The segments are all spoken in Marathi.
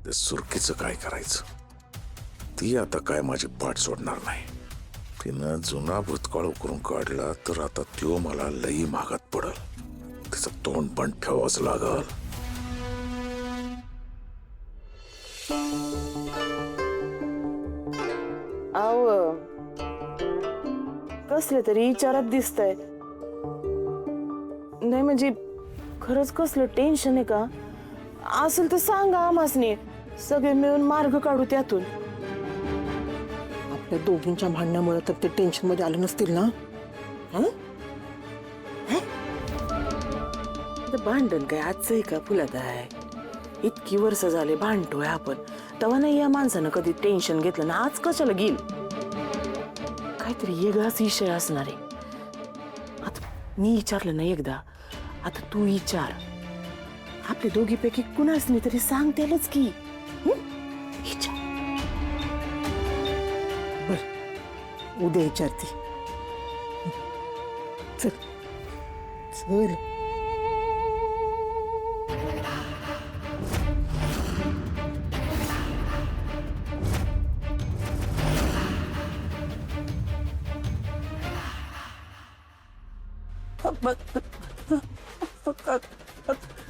ते सुरकीचं काय करायचं? ती आता काय माझी पाठ सोडणार नाही. तिनं जुना भूतकाळ उकरून काढला तर आता त्यो मला लई महागात पडल. तिचं तोंड पण ठेवावंच लागल. कसले तरी विचारात दिसतंय. नाही म्हणजे खरंच कसलं टेन्शन आहे का? असेल तर सांगा आम्हासनी, सगळे मिळून मार्ग काढू त्यातून. आपल्या दोघींच्या भांडणामुळे तर ते टेन्शन मध्ये आले नसतील ना? भांडण काय आजचं आहे का फुलात आहे? इतकी वर्ष झाले भांडतोय आपण, तेव्हा नाही या माणसानं कधी टेन्शन घेतलं ना. आज कशाला घेईल? काहीतरी वेगळाच विषय असणार आहे. आता मी विचारलं ना एकदा, आता तू विचार. आपल्या दोघीपैकी कुणाच नाही तरी सांग त्यालाच की. विचार. बर, उद्या विचारते. चल चल.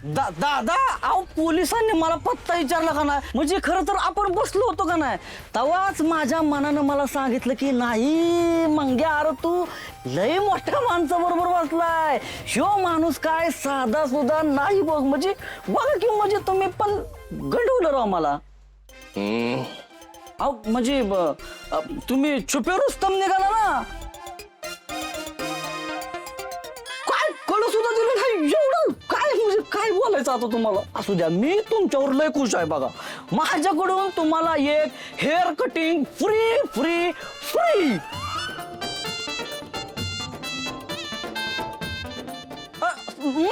दादा, अहो पोलिसांनी मला पत्ता विचारला का नाही? म्हणजे खरं तर आपण बसलो होतो का नाही, तेव्हाच माझ्या मनानं मला सांगितलं की नाही मंग्या, अरे तू लय मोठ्या माणसाबरोबर बसलाय. ह्यो माणूस काय साधा सुद्धा नाही बघ. म्हणजे बघा की, म्हणजे तुम्ही पण गंडवलं राव मला. अहो म्हणजे तुम्ही छुपे रुस्तम निघाला ना. काय कळू सुद्धा दिलं नाही एवढं. काय म्हणजे काय बोलायचं आता तुम्हाला? असू द्या, मी तुमच्यावर लय खुश आहे बघा. माझ्याकडून तुम्हाला एक hair cutting free free free.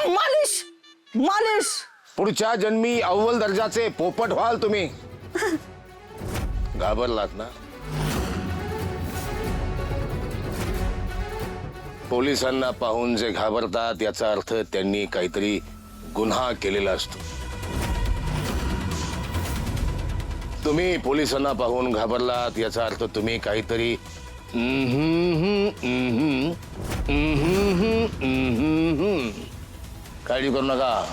मालिश मालिश. पुढच्या जन्मी अव्वल दर्जाचे पोपट व्हाल तुम्ही. घाबरलात ना? पोलिसांना पाहून जे घाबरतात याचा अर्थ त्यांनी काहीतरी गुन्हा केलेला असतो. तुम्ही पोलिसांना पाहून घाबरलात याचा अर्थ तुम्ही काहीतरी काळजी करू नका.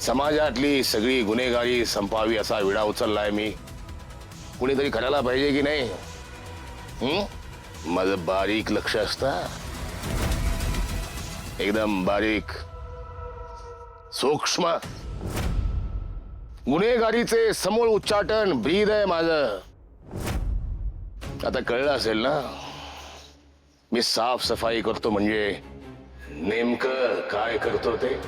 समाजातली सगळी गुन्हेगारी संपावी असा विडा उचललाय मी. कुणीतरी करायला पाहिजे की नाही? माझं बारीक लक्ष असतं, एकदम बारीक सूक्ष्म. गुन्हेगारीचे समूळ उच्चाटन ब्रीद आहे माझं. आता कळलं असेल ना, मी साफ सफाई करतो म्हणजे नेमकं काय करतो ते.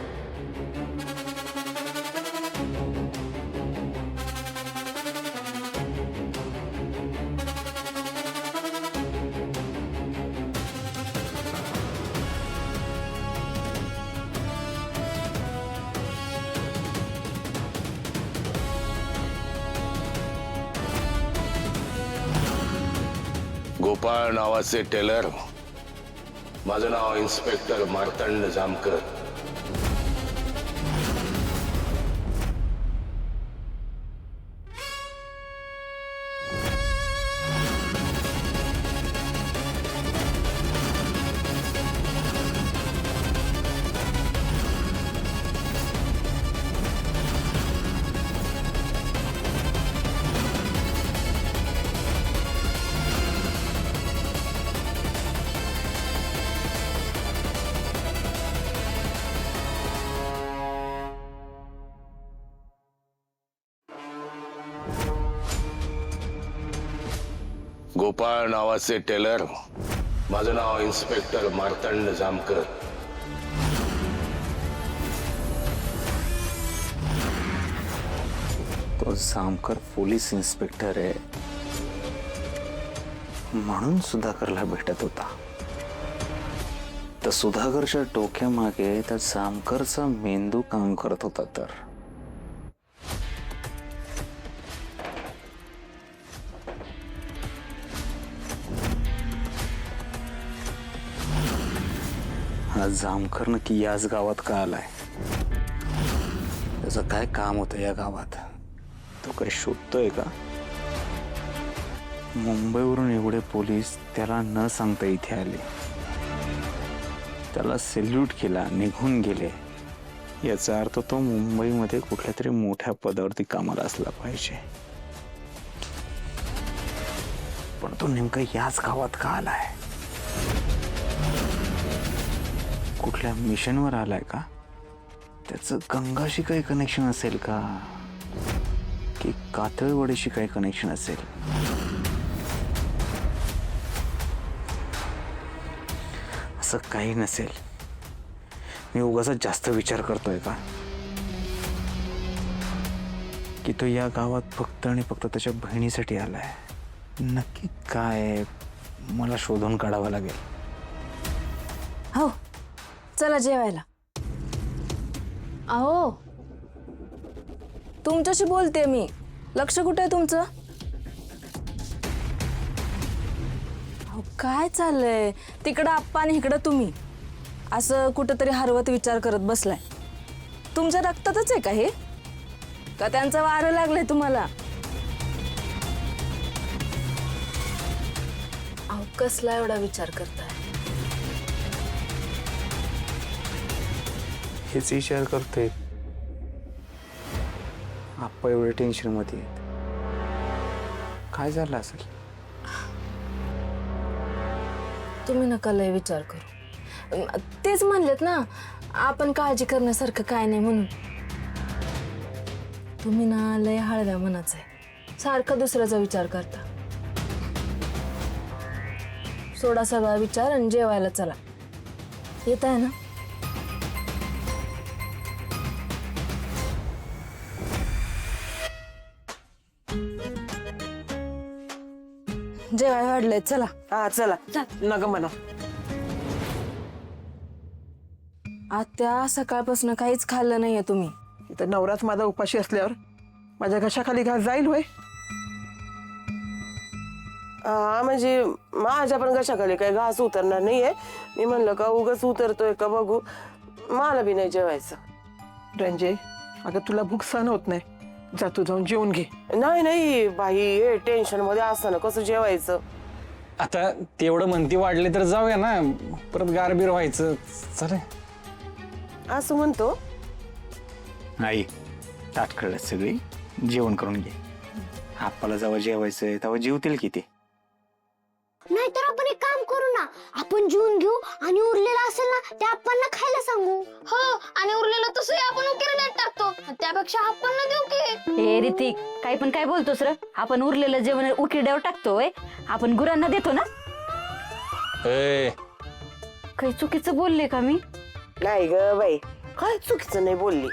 गोपाळ नावाचे टेलर. माझं नाव इन्स्पेक्टर मार्तंड जामकर. गोपाळ नावाचे टेलर. माझं नाव इन्स्पेक्टर मार्तंड जामकर. तो जामकर पोलीस इन्स्पेक्टर आहे म्हणून सुधाकरला भेटत होता. तर सुधाकरच्या डोक्यामागे त्या जामकरचा मेंदू काम करत होता. तर हा जामकर नक्की याच गावात का आलाय? त्याचं काय काम होतं या गावात? तो काही शोधतोय का? मुंबईवरून एवढे पोलीस त्याला न सांगता इथे आले, त्याला सॅल्यूट केला, निघून गेले. याचा अर्थ तो मुंबईमध्ये कुठल्या तरी मोठ्या पदावरती कामाला असला पाहिजे. पण तो नेमका याच गावात का आलाय? कुठल्या मिशनवर आलाय का? त्याचं गंगाशी काही कनेक्शन असेल का, की कातळवडीशी काही कनेक्शन असेल? असं काही नसेल. मी उगाच जास्त विचार करतोय का, की तो या गावात फक्त आणि फक्त त्याच्या बहिणीसाठी आलाय? नक्की काय, मला शोधून काढावं लागेल. हो, चला जेवायला. अहो, तुमच्याशी बोलते मी. लक्ष कुठे आहे तुमचं? अहो, काय चाललंय? तिकडं आप्पा आणि इकडं तुम्ही असं कुठंतरी हरवत विचार करत बसलाय. तुमच्या रक्तातच आहे का हे, का त्यांचं वारं लागलंय तुम्हाला? अहो, कसला एवढा विचार करताय? हेच विचार करतोय. आप्पा एवढे टेन्शन मध्ये आहेत. काय झालं असेल? तुम्ही नका लय विचार करू. तेच म्हणलेत ना, आपण काळजी करण्यासारखं काय नाही म्हणून. तुम्ही ना लय हळव्या मनाचं आहे, सारखा दुसऱ्याचा विचार करता. सोडा सगळा विचार आणि जेवायला चला. येत आहे ना? जेवाय वाढलंय, चला. हा चला. नग म्हणा. आत्या, सकाळपासून काहीच खाल्लं नाहीये तुम्ही. इथं नवराच माझा उपाशी असल्यावर माझ्या घशाखाली घास जाईल होय? हा म्हणजे माझ्या पण कशाखाली काही घास उतरणार नाहीये. मी म्हणलं का उगाच उतरतोय का बघू, मला बी नाही जेवायचं. रंजे, अगं तुला भूक सहन होत नाही, जा तू जाऊन जेवून घे. नाही नाही बाई, हे टेन्शन मध्ये असताना कसं जेवायचं? आता तेवढं म्हणती वाढले तर जाऊया ना, परत गारबीर व्हायचं. चालेल. असं म्हणतो. आई, ताट कळलं सगळी, जेवण करून घे. आप्पाला जेव्हा जेवायचंय तेव्हा जेवतील किती? नाहीतर आपण एक काम करू ना, आपण जेवून घेऊ आणि उरलेलं असेल ना ते आपण खायला सांगू. हो, आणि उरलेलं तसंही आपण उकिरड्यात टाकतो, त्यापेक्षा आपण देऊ की. हे ऋतिक, काय पण काय बोलतोस र? आपण उरलेलं जेवण उकिरड्यावर टाकतोय, आपण गुरांना देतो ना. ए, काही चुकीचं बोलले का मी? नाही ग बाई, काय चुकीचं नाही बोलली.